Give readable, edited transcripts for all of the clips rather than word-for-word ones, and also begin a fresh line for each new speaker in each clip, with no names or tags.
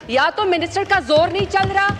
या तो मिनिस्टर का जोर नहीं चल रहा,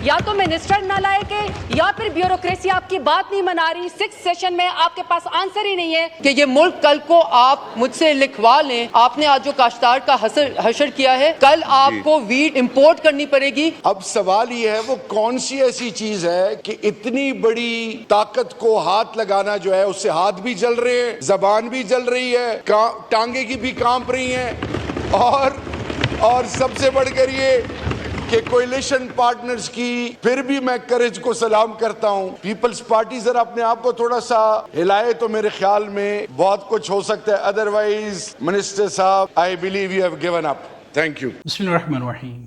या तो मिनिस्टर नालायक है, या फिर ब्यूरोक्रेसी आपकी बात नहीं मना रही। 6th सेशन में आपके पास आंसर ही नहीं है
कि ये मुल्क कल को आप मुझसे लिखवा लें। आपने आज जो काश्तकार का हशर किया है, कल आपको वीट इंपोर्ट करनी पड़ेगी।
अब सवाल ये है वो कौन सी ऐसी चीज है कि इतनी बड़ी ताकत को हाथ लगाना जो है, उससे हाथ भी जल रहे हैं, जबान भी जल रही है, टांगे की भी कांप रही हैं, और सबसे बढ़कर ये कि कोएलिशन पार्टनर्स की फिर भी मैं करेज को सलाम करता हूं। पीपल्स पार्टी जरा अपने आप को थोड़ा सा हिलाए तो मेरे ख्याल में बहुत कुछ हो सकता है। अदरवाइज मिनिस्टर साहब, I believe you have given up. Thank you.
बिस्मिल्लाहिर्रहमानिर्रहीम।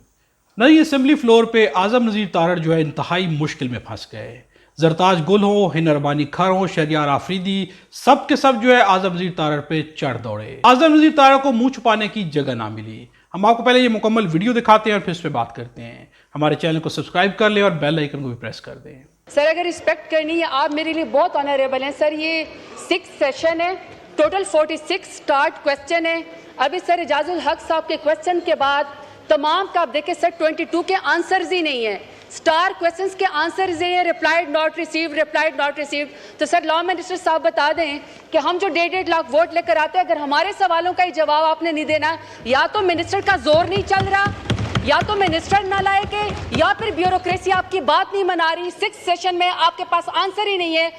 नई असेंबली फ्लोर पे आजम नज़ीर तारड़ जो है इंतहाई मुश्किल में फंस गए। जरताज गुल हो, हिना रबानी खर हो, शहरियार आफरीदी, सब के सब जो है आजम नज़ीर तारड़ पे चढ़ दौड़े। आजम नज़ीर तारड़ को मुंह छुपाने की जगह ना मिली। हम आपको पहले ये मुकम्मल वीडियो दिखाते हैं और फिर इस पे बात करते हैं। हमारे चैनल को सब्सक्राइब कर लें और बेल आइकन को भी प्रेस कर दें।
सर अगर रिस्पेक्ट करनी है, आप मेरे लिए बहुत ऑनरेबल हैं सर। ये 6th सेशन है, टोटल 46 स्टार्ट क्वेश्चन है। अभी सर एजाजुल हक साहब के क्वेश्चन के बाद तमाम का आप देखें सर 22 के आंसर्स ही नहीं है, स्टार क्वेश्चंस के आंसर्स ही है, replied not received, replied not received. तो सर लॉ मिनिस्टर साहब बता दें कि हम जो 1.5 लाख वोट लेकर आते हैं, अगर हमारे सवालों का ही जवाब आपने नहीं देना, या तो मिनिस्टर का जोर नहीं चल रहा, या तो मिनिस्टर नालायक है, या फिर ब्यूरोक्रेसी आपकी बात नहीं मना रही। 6th सेशन में आपके पास आंसर ही नहीं है।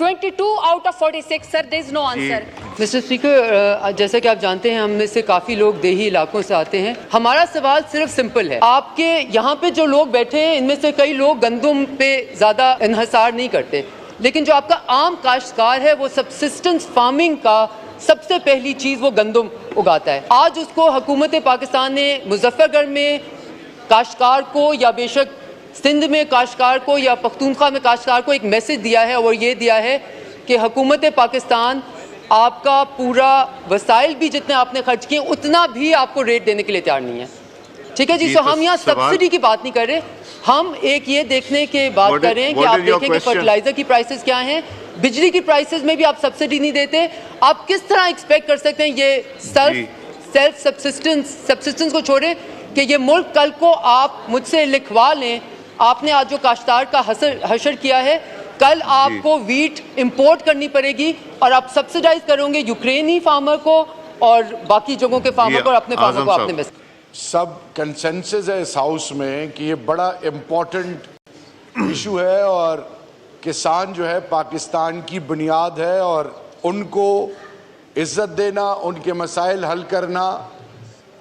22 out of 46 sir, there is no answer.
Mister Speaker, जैसा कि आप जानते हैं हम में से काफ़ी लोग देही इलाकों से आते हैं। हमारा सवाल सिर्फ सिंपल है, आपके यहाँ पे जो लोग बैठे हैं इनमें से कई लोग गंदम पे ज़्यादा इन्हसार नहीं करते, लेकिन जो आपका आम काश्तकार है वो सब्सिस्टेंस फार्मिंग का सबसे पहली चीज़ वो गंदम उगाता है। आज उसको हुकूमत पाकिस्तान ने मुजफ्फरगढ़ में काश्तकार को, या बेशक सिंध में काश्तकार को, या पख्तूनख्वा में काश्तकार को एक मैसेज दिया है, और ये दिया है कि हुकूमत पाकिस्तान आपका पूरा वसाइल भी जितने आपने खर्च किए उतना भी आपको रेट देने के लिए तैयार नहीं है। ठीक है जी। तो हम यहाँ सब्सिडी की बात नहीं कर रहे, हम एक ये देखने की बात कर रहे हैं कि आप देखें कि फर्टिलाइजर की प्राइसेस क्या हैं, बिजली की प्राइसेस में भी आप सब्सिडी नहीं देते। आप किस तरह एक्सपेक्ट कर सकते हैं ये सेल्फ सब्सिस्टेंस को छोड़े कि ये मुल्क कल को आप मुझसे लिखवा लें। आपने आज जो काश्तकार का हशर किया है, कल आपको वीट इंपोर्ट करनी पड़ेगी और आप सब्सिडाइज करोगे यूक्रेनी फार्मर को और बाकी जगहों के फार्मर को और अपने फार्मर को अपने में।
सब कंसेंसस है इस हाउस में कि ये बड़ा इम्पोर्टेंट इशू है और किसान जो है पाकिस्तान की बुनियाद है, और उनको इज्जत देना, उनके मसाइल हल करना,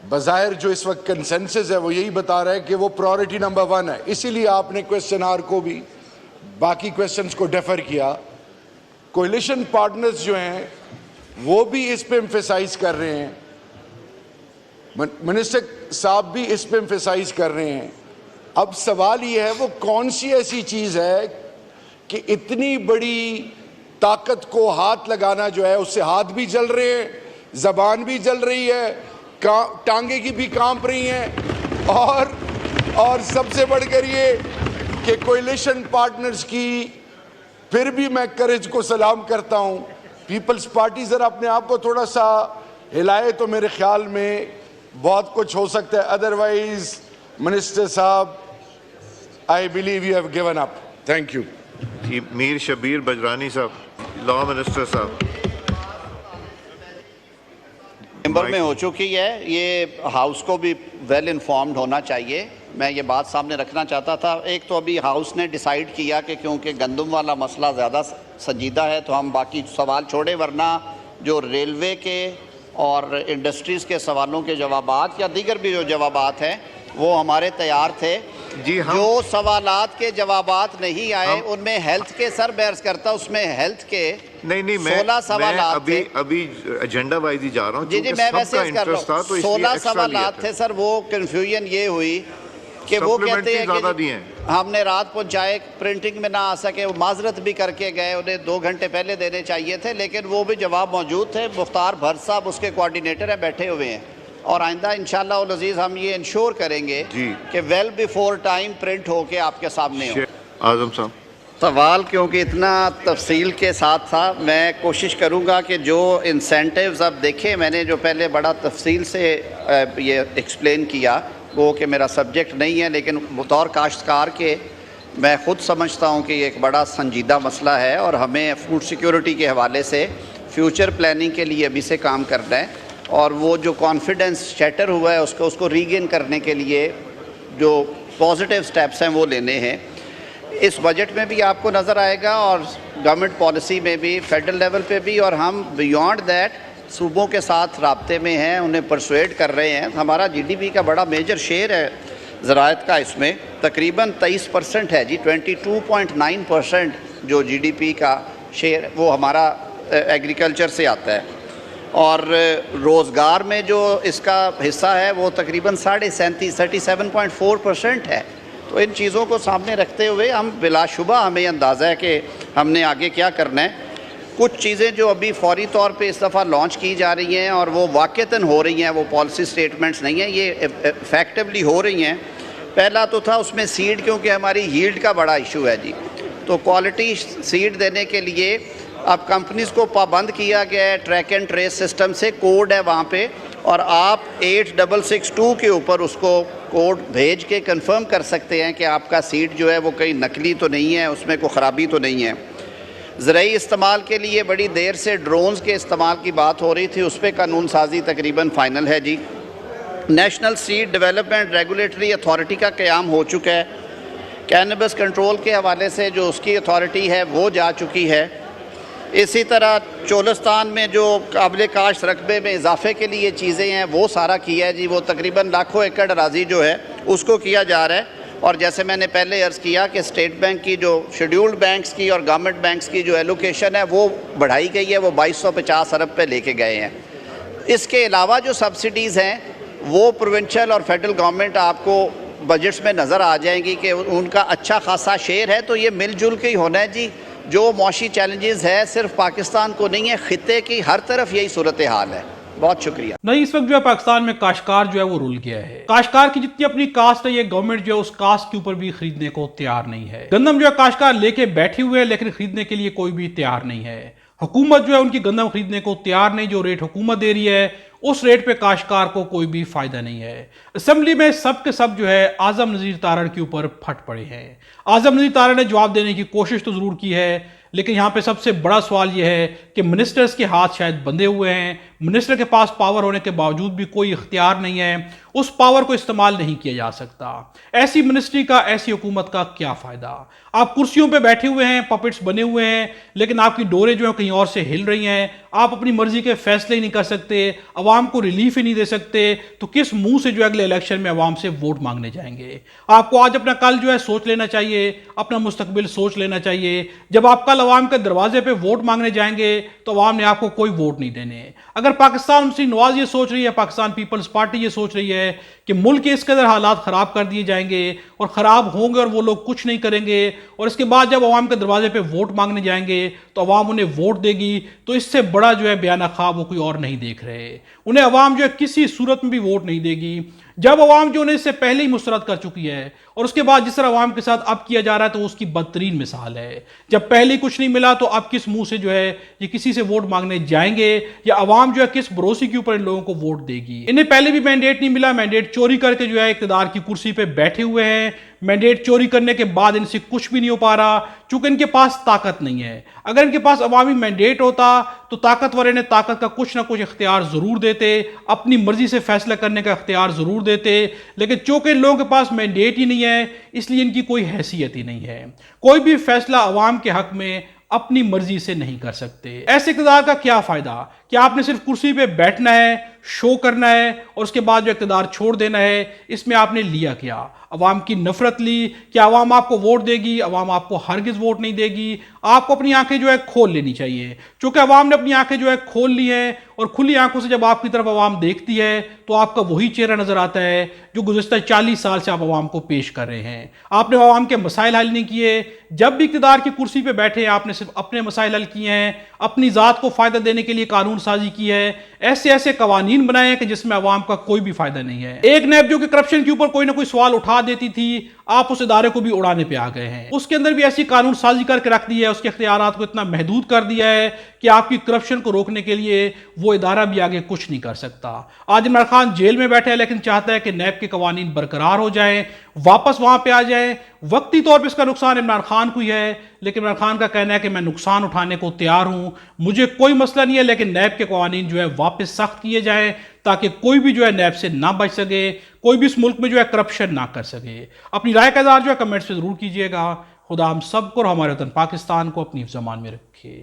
बज़ाहिर जो इस वक्त कंसेंसस है वो यही बता रहा है कि वो प्रायोरिटी नंबर 1 है। इसीलिए आपने क्वेश्चन आवर को भी, बाकी क्वेश्चंस को डेफर किया। कोएलिशन पार्टनर्स जो हैं वो भी इस पे एम्फेसाइज कर रहे हैं, मिनिस्टर साहब भी इस पे एम्फेसाइज कर रहे हैं। अब सवाल ये है वो कौन सी ऐसी चीज है कि इतनी बड़ी ताकत को हाथ लगाना जो है, उससे हाथ भी जल रहे हैं, जबान भी जल रही है, टांगे की भी कांप रही हैं, और सबसे बढ़कर ये कि कोएलिशन पार्टनर्स की फिर भी मैं करेज को सलाम करता हूं। पीपल्स पार्टी जरा अपने आप को थोड़ा सा हिलाए तो मेरे ख्याल में बहुत कुछ हो सकता है। अदरवाइज मिनिस्टर साहब, I believe you have given up. Thank you.
Mir Shabir Bajrani साहब, लॉ मिनिस्टर साहब।
चैम्बर में हो चुकी है, ये हाउस को भी वेल इन्फॉर्म्ड होना चाहिए। मैं ये बात सामने रखना चाहता था। एक तो अभी हाउस ने डिसाइड किया कि क्योंकि गंदम वाला मसला ज़्यादा संजीदा है तो हम बाकी सवाल छोड़े, वरना जो रेलवे के और इंडस्ट्रीज़ के सवालों के जवाबात या दीगर भी जो जवाबात हैं वो हमारे तैयार थे।
जी,
जो सवालात के जवाबात नहीं आए उनमें हेल्थ के सर बहस करता, उसमें हेल्थ के
नहीं
16 सवालात थे।
अभी एजेंडा वाइज ही जा रहा हूँ।
जी मैं वैसे कर रहा हूँ। 16 सवालात थे सर। वो कंफ्यूजन ये हुई कि वो कहते हैं कि हमने रात पहुँचाए, प्रिंटिंग में ना आ सके, वो माजरत भी करके गए, उन्हें 2 घंटे पहले देने चाहिए थे, लेकिन वो भी जवाब मौजूद थे। मुख्तार भर साहब उसके कोऑर्डिनेटर हैं, बैठे हुए हैं, और आइंदा इंशाअल्लाह उल अजीज़ हम ये इंश्योर करेंगे कि वेल बिफोर टाइम प्रिंट होके आपके सामने हो।
आजम साहब,
सवाल क्योंकि इतना तफसील के साथ था, मैं कोशिश करूंगा कि जो इंसेंटिव्स अब देखें, मैंने जो पहले बड़ा तफसील से ये एक्सप्लेन किया वो कि मेरा सब्जेक्ट नहीं है, लेकिन बतौर काश्तकार के मैं ख़ुद समझता हूँ कि ये एक बड़ा संजीदा मसला है और हमें फूड सिक्योरिटी के हवाले से फ्यूचर प्लानिंग के लिए अभी से काम करना है, और वो जो कॉन्फिडेंस शैटर हुआ है उसको रीगेन करने के लिए जो पॉजिटिव स्टेप्स हैं वो लेने हैं। इस बजट में भी आपको नज़र आएगा और गवर्नमेंट पॉलिसी में भी, फेडरल लेवल पे भी, और हम बियॉन्ड दैट सूबों के साथ राब्ते में हैं, उन्हें परसुएड कर रहे हैं। हमारा जीडीपी का बड़ा मेजर शेयर है ज़राअत का, इसमें तकरीबन 23% है जी, 22.9% जो जीडीपी का शेयर वो हमारा एग्रीकल्चर से आता है, और रोज़गार में जो इसका हिस्सा है वो तकरीबन 37.4% है। तो इन चीज़ों को सामने रखते हुए हम बिलाशुबा हमें अंदाज़ा है कि हमने आगे क्या करना है। कुछ चीज़ें जो अभी फौरी तौर पे इस दफ़ा लॉन्च की जा रही हैं और वो वाक़तन हो रही हैं, वो पॉलिसी स्टेटमेंट्स नहीं हैं, ये इफेक्टिवली हो रही हैं। पहला तो था उसमें सीड, क्योंकि हमारी यील्ड का बड़ा इशू है जी, तो क्वालिटी सीड देने के लिए अब कंपनीज़ को पाबंद किया गया है। ट्रैक एंड ट्रेस सिस्टम से कोड है वहाँ पे, और आप 8662 के ऊपर उसको कोड भेज के कंफर्म कर सकते हैं कि आपका सीड जो है वो कहीं नकली तो नहीं है, उसमें कोई ख़राबी तो नहीं है। ज़राई इस्तेमाल के लिए बड़ी देर से ड्रोन्स के इस्तेमाल की बात हो रही थी, उस पर कानून साजी तकरीबन फ़ाइनल है जी। National seed development regulatory authority का क़याम हो चुका है। कैनबिस कंट्रोल के हवाले से जो उसकी अथॉरिटी है वो जा चुकी है। इसी तरह चोलिस्तान में जो काबिल काश्त रकबे में इजाफे के लिए चीज़ें हैं वो सारा किया है जी, वो तकरीबन लाखों एकड़ अराजी जो है उसको किया जा रहा है। और जैसे मैंने पहले अर्ज़ किया कि स्टेट बैंक की जो शेड्यूल्ड बैंक्स की और गवर्नमेंट बैंक्स की जो एलोकेशन है वो बढ़ाई गई है, वो 2250 अरब पे लेके गए हैं। इसके अलावा जो सब्सिडीज़ हैं वो प्रोविंशियल और फेडरल गवर्नमेंट आपको बजट्स में नज़र आ जाएंगी कि उनका अच्छा खासा शेयर है। तो ये मिलजुल के ही होना है जी। जो मौशी चैलेंजेस है सिर्फ पाकिस्तान को नहीं है, खित्ते की हर तरफ यही सूरत हाल है। बहुत शुक्रिया।
नहीं, इस वक्त जो है पाकिस्तान में काश्तकार जो है वो रुल गया है। काश्तकार की जितनी अपनी कास्ट है, ये गवर्नमेंट जो है उस कास्ट के ऊपर भी खरीदने को तैयार नहीं है। गंदम जो है काश्तकार लेके बैठे हुए हैं, लेकिन खरीदने के लिए कोई भी तैयार नहीं है। हुकूमत जो है उनकी गंदम खरीदने को तैयार नहीं। जो रेट हुकूमत दे रही है उस रेट पे काश्तकार को कोई भी फायदा नहीं है। असेंबली में सब के सब जो है आजम नज़ीर तारड़ के ऊपर फट पड़े हैं। आजम नज़ीर तारड़ ने जवाब देने की कोशिश तो जरूर की है, लेकिन यहाँ पे सबसे बड़ा सवाल यह है कि मिनिस्टर्स के हाथ शायद बंधे हुए हैं। मिनिस्टर के पास पावर होने के बावजूद भी कोई इख्तियार नहीं है, उस पावर को इस्तेमाल नहीं किया जा सकता। ऐसी मिनिस्ट्री का, ऐसी हुकूमत का क्या फ़ायदा। आप कुर्सियों पे बैठे हुए हैं, पपेट्स बने हुए हैं, लेकिन आपकी डोरें जो है कहीं और से हिल रही हैं। आप अपनी मर्जी के फैसले ही नहीं कर सकते, अवाम को रिलीफ ही नहीं दे सकते, तो किस मुंह से जो अगले इलेक्शन में अवाम से वोट मांगने जाएंगे। आपको आज अपना कल जो है सोच लेना चाहिए, अपना मुस्तकबिल सोच लेना चाहिए। जब आप कल अवाम के दरवाजे पे वोट मांगने जाएंगे तो अवाम ने आपको कोई वोट नहीं देने। अगर पाकिस्तान मुस्लिम नवाज ये सोच रही है, पाकिस्तान पीपल्स पार्टी ये सोच रही है कि मुल्क के इस कदर हालात ख़राब कर दिए जाएंगे और ख़राब होंगे और वो लोग कुछ नहीं करेंगे, और इसके बाद जब अवाम के दरवाजे पे वोट मांगने जाएंगे तो अवाम उन्हें वोट देगी, तो इससे बड़ा जो है बयाना ख्वाब वो कोई और नहीं देख रहे। उन्हें अवाम जो है किसी सूरत में भी वोट नहीं देगी। जब अवाम जो उन्हें इससे पहले ही मुस्तरद कर चुकी है, और उसके बाद जिस तरह अवाम के साथ अब किया जा रहा है, तो उसकी बदतरीन मिसाल है। जब पहले कुछ नहीं मिला तो अब किस मुंह से जो है ये किसी से वोट मांगने जाएंगे, या अवाम जो है किस भरोसे के ऊपर इन लोगों को वोट देगी। इन्हें पहले भी मैंडेट नहीं मिला, मैंडेट चोरी करके जो है इक़्तिदार की कुर्सी पे बैठे हुए हैं। मैंडेट चोरी करने के बाद इनसे कुछ भी नहीं हो पा रहा, चूंकि इनके पास ताकत नहीं है। अगर इनके पास अवामी मैंडेट होता तो ताकतवर इन्हें ताकत का कुछ ना कुछ इख्तियार जरूर देते, अपनी मर्जी से फैसला करने का इख्तियार जरूर देते, लेकिन चूंकि इन लोगों के पास मैंडेट ही नहीं है, इसलिए इनकी कोई हैसियत ही नहीं है। कोई भी फैसला अवाम के हक में अपनी मर्जी से नहीं कर सकते। ऐसे इक़्तिदार का क्या फायदा कि आपने सिर्फ कुर्सी पे बैठना है, शो करना है और उसके बाद जो इक़्तिदार छोड़ देना है। इसमें आपने लिया क्या? अवाम की नफरत ली। क्या अवाम आपको वोट देगी? अवाम आपको हरगिज़ वोट नहीं देगी। आपको अपनी आंखें जो है खोल लेनी चाहिए। चूंकि अवाम ने अपनी आंखें जो है खोल ली हैं, और खुली आंखों से जब आपकी तरफ अवाम देखती है तो आपका वही चेहरा नजर आता है जो गुज़िश्ता 40 साल से आप अवाम को पेश कर रहे हैं। आपने अवाम के मसाइल हल नहीं किए। जब भी इक़्तिदार की कुर्सी पर बैठे आपने सिर्फ अपने मसाइल हल किए हैं, अपनी ज़ात को फ़ायदा देने के लिए कानून साजी की है। ऐसे ऐसे कवानीन बनाए हैं कि जिसमें अवाम का कोई भी फायदा नहीं है। एक नैब जो कि करप्शन के ऊपर कोई ना कोई सवाल उठा देती थी, आप उस इदारे को भी उड़ाने पे आ गए हैं। उसके अंदर भी ऐसी कानून साजी करके रख दी है, उसके इख्तियारात को इतना महदूद कर दिया है कि आपकी करप्शन को रोकने के लिए वो इदारा भी आगे कुछ नहीं कर सकता। आज इमरान खान जेल में बैठे हैं, लेकिन चाहता है कि नैब के कवानीन बरकरार हो जाएं, वापस वहां पे आ जाएं। वक्ती तौर पे इसका नुकसान इमरान खान को ही है, लेकिन इमरान खान का कहना है कि मैं नुकसान उठाने को तैयार हूं, मुझे कोई मसला नहीं है, लेकिन नैब के कवानीन जो है वापस सख्त किए जाएं ताकि कोई भी जो है नैब से ना बच सके, कोई भी इस मुल्क में जो है करप्शन ना कर सके। अपनी राय का इज़हार जो है कमेंट्स में जरूर कीजिएगा। खुदा हम सबको और हमारे वतन पाकिस्तान को अपनी ज़मान में रखे।